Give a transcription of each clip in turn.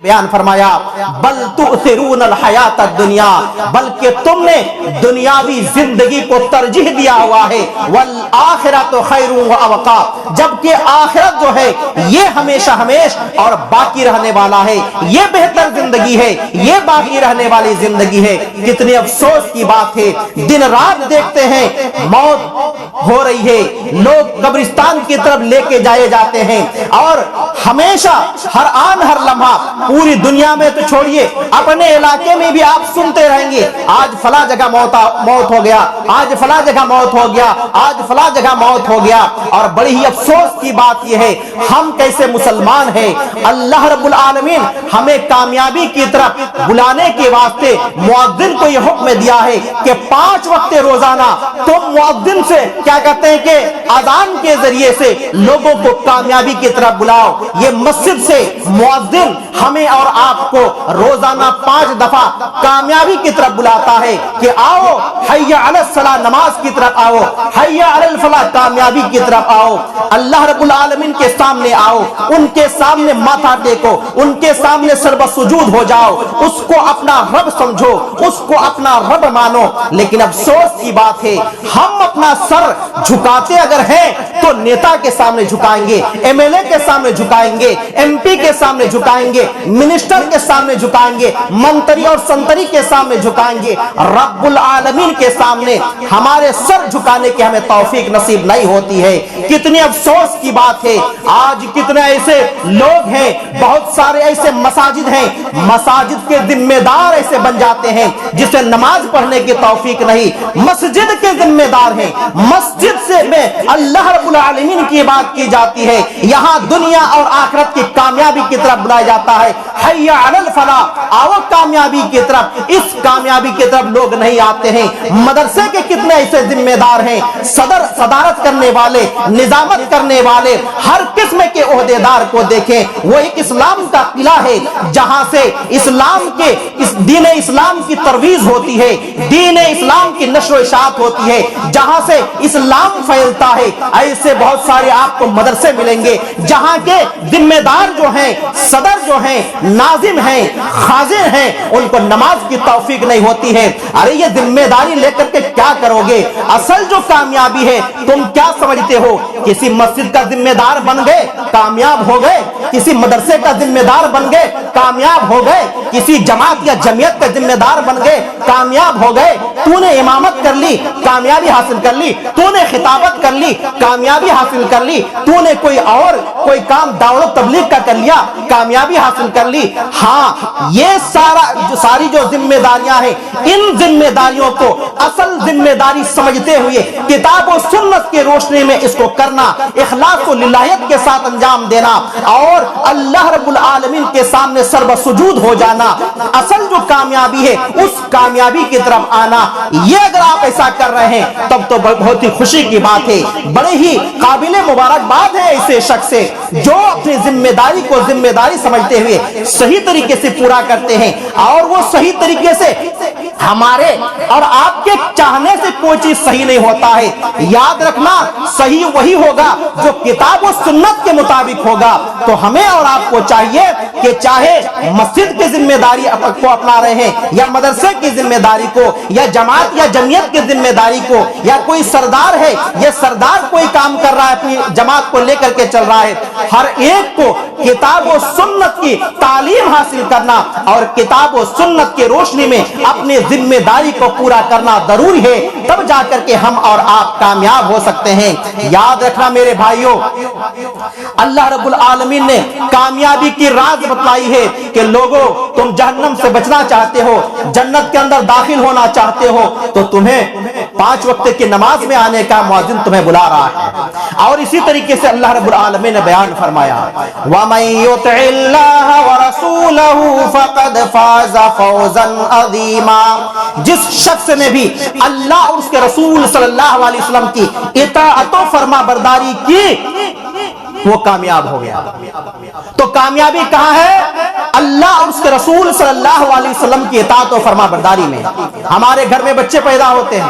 بیان فرمایا بل تؤثرون الحیات الدنیا، بلکہ تم نے دنیاوی زندگی کو ترجیح دیا ہوا ہے، والآخرۃ خیر وابقا، جبکہ آخرت جو ہے یہ ہمیشہ ہمیش اور باقی رہنے والا ہے، یہ بہتر زندگی ہے، یہ باقی رہنے والی زندگی ہے۔ کتنے افسوس کی بات ہے، دن رات دیکھتے ہیں موت ہو رہی ہے، لوگ قبرستان کی طرف لے کے جائے جاتے ہیں، اور ہمیشہ ہر آن ہر لمحہ پوری دنیا میں تو چھوڑیے اپنے علاقے میں بھی آپ سنتے رہیں گے آج فلاں جگہ موت ہو گیا، آج فلاں جگہ موت ہو گیا، آج فلاں جگہ موت ہو گیا۔ اور بڑی ہی افسوس کی بات یہ ہے، ہم کیسے مسلمان ہیں، اللہ رب العالمین ہمیں کامیابی کی طرف بلانے کے واسطے مؤذن کو یہ حکم دیا ہے کہ 5 وقت روزانہ تم مؤذن سے کیا کہتے ہیں کہ اذان کے ذریعے سے لوگوں کو کامیابی کی طرف بلاؤ۔ یہ مسجد سے مؤذن ہمیں اور آپ کو روزانہ 5 دفعہ کامیابی کی طرف بلاتا ہے کہ آؤ حی علی الصلاۃ، نماز کی طرف آؤ، حی علی الفلاح، کامیابی کی طرف آؤ، اللہ رب العالمین کے سامنے آؤ، ان کے سامنے ماتھا ٹیکو، ان کے سامنے سر بسجود ہو جاؤ، اس کو اپنا رب سمجھو، اس کو اپنا رب مانو۔ لیکن افسوس کی بات ہے، ہم اپنا سر جھکاتے اگر ہیں تو نیتا کے سامنے جھکائیں گے، ایم ایل اے کے سامنے جھکائیں گے، ایم پی کے سامنے جھکائیں گے، منسٹر کے سامنے جھکائیں گے، منتری اور سنتری کے سامنے جھکائیں گے، رب العالمین کے سامنے ہمارے سر جھکانے کی ہمیں توفیق نصیب نہیں ہوتی ہے۔ کتنی افسوس کی بات ہے، آج کتنے ایسے لوگ ہیں، بہت سارے ایسے مساجد ہیں، مساجد کے ذمہ دار ایسے بن جاتے ہیں جسے نماز پڑھنے کی توفیق نہیں، مسجد کے ذمہ دار ہیں، مسجد سے میں اللہ رب العالمین کی بات کی جاتی ہے، یہاں دنیا اور آخرت کی کامیابی کی طرف بلایا جاتا ہے، حی علی الفلاح، آؤ کامیابی کی طرف، اس کامیابی کی طرف لوگ نہیں آتے ہیں۔ مدرسے کے کتنے ایسے ذمہ دار ہیں، صدارت کرنے والے، نظامت کرنے والے، ہر قسم کے عہدیدار کو دیکھیں، وہ ایک اسلام کا قلعہ ہے جہاں سے اسلام کے دین اسلام کی ترویج ہوتی ہے، دین اسلام کی نشر و اشاعت ہوتی ہے، جہاں سے اسلام پھیلتا ہے۔ ایسے بہت سارے آپ کو مدرسے ملیں گے جہاں کے ذمہ دار جو ہیں، صدر جو ہیں، ناظم ہیں، خازن ہیں، ان کو نماز کی توفیق نہیں ہوتی ہے۔ ارے یہ ذمہ داری لے کر کے کیا کرو گے؟ اصل جو کامیابی ہے تم کیا سمجھتے ہو؟ کسی مسجد کا ذمہ دار بن گئے کامیاب ہو گئے، کسی مدرسے کا ذمہ دار بن گئے کامیاب ہو گئے، کسی جماعت یا جمعیت کا ذمہ دار بن گئے کامیاب ہو گئے، تو نے امامت کر لی کامیابی حاصل کر لی، تو نے خطابت کر لی کامیابی حاصل کر لی، تو نے کوئی کام دعوت و تبلیغ کا کر لیا کامیابی حاصل کر لی۔ ہاں یہ ساری جو ذمہ داریاں ہیں، ان ذمہ داریوں کو اصل ذمہ داری سمجھتے ہوئے کتاب و سنت کے روشنی میں اس کو کرنا، اخلاص و للہیت کے ساتھ انجام دینا، اور اللہ رب العالمین کے سامنے سر بسجود ہو جانا، اصل جو کامیابی ہے اس کامیابی کی طرف آنا۔ یہ اگر آپ ایسا کر رہے ہیں تب تو بہت ہی خوشی کی بات ہے، بڑے ہی قابل مبارکباد ہے ایسے شخص سے جو اپنی ذمہ داری کو ذمہ داری سمجھتے ہوئے صحیح طریقے سے پورا کرتے ہیں، اور وہ صحیح طریقے سے ہمارے اور آپ کے چاہنے سے کوئی چیز صحیح نہیں ہوتا ہے۔ یاد رکھنا صحیح وہی ہوگا جو کتاب و سنت کے مطابق ہوگا۔ تو ہمیں اور آپ کو چاہیے کہ چاہے مسجد کی ذمہ داری کو اپنا رہے ہیں، یا مدرسے کی ذمہ داری کو، یا جماعت یا جمعیت کی ذمہ داری کو، یا کوئی سردار ہے، یہ سردار کوئی کام کر رہا ہے اپنی جماعت کو لے کر کے چل رہا ہے، ہر ایک کو کتاب و سنت کی تعلیم حاصل کرنا اور کتاب و سنت کی روشنی میں اپنی ذمہ داری کو پورا کرنا ضروری ہے، تب جا کر کے ہم اور آپ کامیاب ہو سکتے ہیں۔ یاد رکھنا میرے بھائیوں، اللہ رب العالمین نے کامیابی کی راز بتلائی ہے کہ لوگوں تم جہنم سے بچنا چاہتے ہو، جنت کے اندر داخل ہونا چاہتے ہو، تو تمہیں 5 وقت کی نماز میں آنے کا مؤذن تمہیں بلا رہا ہے۔ اور اسی طریقے سے اللہ رب العالمین نے بیان فرمایا، وَمَن يُطِعِ اللَّهَ وَرَسُولَهُ فَقَدْ فَازَ فَوْزًا عَظِيمًا، جس شخص نے بھی اللہ اور اس کے رسول صلی اللہ علیہ وسلم کی اطاعت و فرما برداری کی وہ کامیاب ہو گیا۔ تو کامیابی کہاں ہے؟ اللہ اور اس کے رسول صلی اللہ علیہ وسلم کی اطاعت و فرما برداری میں۔ ہمارے گھر میں بچے پیدا ہوتے ہیں،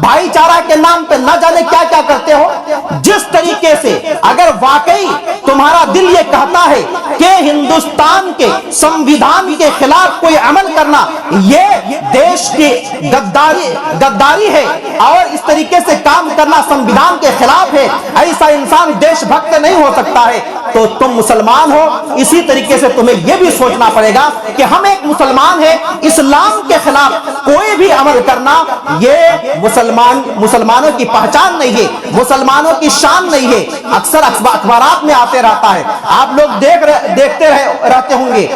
بھائی چارہ کے نام پہ نہ جانے کیا کیا کرتے ہو. جس طریقے سے اگر واقعی تمہارا دل یہ کہتا ہے کہ ہندوستان کے سمویدھان کے خلاف کوئی عمل کرنا یہ دیش کی غداری ہے اور اس طریقے سے کام کرنا سمویدھان کے خلاف ہے, ایسا انسان دیش بھکت نہیں ہو سکتا ہے, تو تم مسلمان ہو. اسی طریقے سے تمہیں یہ بھی سوچنا پڑے گا کہ ہم ایک مسلمان ہیں, اسلام کے خلاف کوئی بھی عمل کرنا یہ مسلمانوں کی پہچان نہیں ہے, مسلمانوں کی شان نہیں ہے. اکثر اخبارات میں آتے رہتا ہے, آپ لوگ دیکھتے رہتے ہوں گے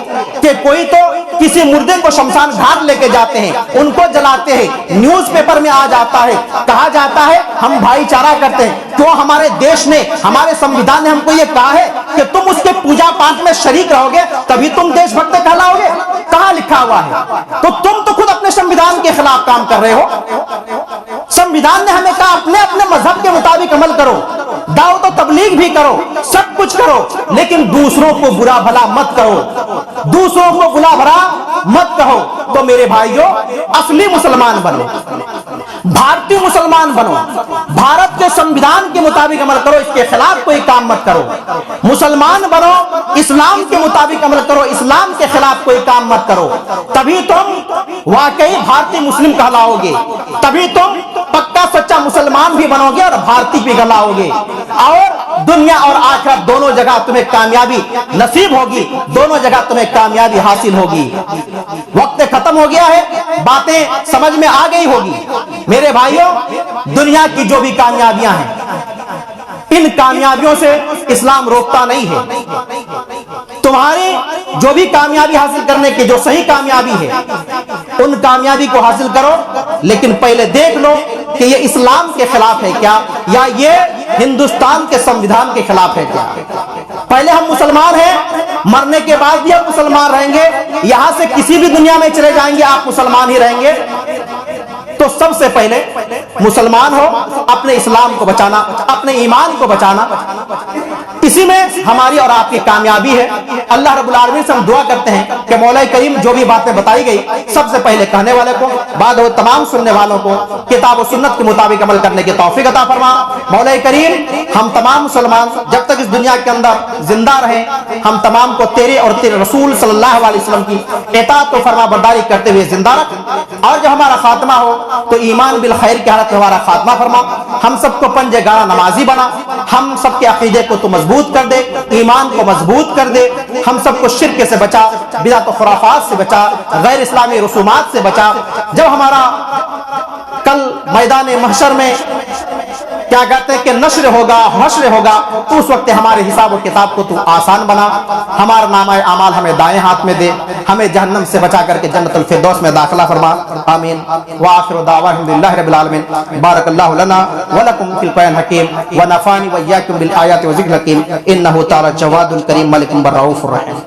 کہ کوئی تو کسی مردے کو شمشان گھاٹ لے کے جاتے ہیں, ان کو جلاتے ہیں, نیوز پیپر میں آ جاتا ہے, کہا جاتا ہے ہم بھائی چارہ کرتے ہیں. کیوں ہمارے دیش نے, ہمارے سمویدھان نے ہم کو یہ کہا ہے کہ تم اس کے پوجا پاٹ میں شریک رہو گے تبھی تم دیش بھکت کہلاؤ گے؟ کہاں لکھا ہوا ہے؟ تو تم تو خود اپنے سمویدھان کے خلاف کام کر رہے ہو. سمویدھان نے ہمیں کہا اپنے اپنے مذہب کے مطابق عمل کرو, دعوت و تبلیغ بھی کرو, سب کچھ کرو, لیکن دوسروں کو برا بھلا مت کرو, دوسروں کو برا بھلا مت کہو. تو میرے بھائیوں, اصلی مسلمان بنو, بھارتی مسلمان بنو, بھارت کے سمویدھان کے مطابق عمل کرو, اس کے خلاف کوئی کام مت کرو. مسلمان بنو, اسلام کے مطابق عمل کرو, اسلام کے خلاف کوئی کام مت کرو. تبھی تم واقعی بھارتی مسلم کہلاؤ گے, تبھی تم پکا سچا مسلمان بھی بنو گے اور بھارتی بھی کہلاؤ گے, اور دنیا اور آخرت دونوں جگہ تمہیں کامیابی نصیب ہوگی, دونوں جگہ تمہیں کامیابی حاصل ہوگی. وقت ختم ہو گیا ہے, باتیں سمجھ میں آ گئی ہوگی. میرے بھائیوں, دنیا کی جو بھی کامیابیاں ہیں, ان کامیابیوں سے اسلام روکتا نہیں ہے. تمہاری جو بھی کامیابی حاصل کرنے کی جو صحیح کامیابی ہے, ان کامیابی کو حاصل کرو, لیکن پہلے دیکھ لو کہ یہ اسلام کے خلاف ہے کیا, یا یہ ہندوستان کے سمویدھان کے خلاف ہے کیا. پہلے ہم مسلمان ہیں, مرنے کے بعد بھی ہم مسلمان رہیں گے, یہاں سے کسی بھی دنیا میں چلے جائیں گے آپ مسلمان ہی رہیں گے. تو سب سے پہلے مسلمان ہو, اپنے اسلام کو بچانا, اپنے ایمان کو بچانا, اسی میں ہماری اور آپ کی کامیابی ہے. اللہ رب العالمین سے ہم دعا کرتے ہیں کہ مولا کریم جو بھی باتیں بتائی گئی, سب سے پہلے کہنے والے کو, بعد وہ تمام سننے والوں کو کتاب و سنت کے مطابق عمل کرنے کی توفیق عطا فرما. مولا کریم ہم تمام مسلمان جب تک اس دنیا کے اندر زندہ رہیں, ہم تمام کو تیرے اور تیرے رسول صلی اللہ علیہ وسلم کی اطاعت و فرما برداری کرتے ہوئے زندہ رکھ, اور جب ہمارا خاتمہ ہو تو ایمان بالخیر کی حالت میں ہمارا خاتمہ فرما. ہم سب کو پنجے گانا نمازی بنا, ہم سب کے عقیدے کو تو مضبوط کر دے, ایمان کو مضبوط کر دے, ہم سب کو شرک سے بچا, بدعت و خرافات سے بچا, غیر اسلامی رسومات سے بچا. جب ہمارا کل میدان محشر میں کیا کہتے ہیں کہ نشر ہوگا, حشر ہوگا, تو اس وقت ہمارے حساب و کتاب کو تو آسان بنا, ہمارا نامہ اعمال ہمیں دائیں ہاتھ میں دے, ہمیں جہنم سے بچا کر کے جنت الفردوس میں داخلہ فرما. آمین. وآخر دعوانا الحمدللہ رب العالمین. بارک اللہ لنا ولکم فی القرآن الحکیم ونفعنی وإیاکم بالآیات وذکر الحکیم انہ تعالی جواد کریم ملک بر رؤوف الرحیم.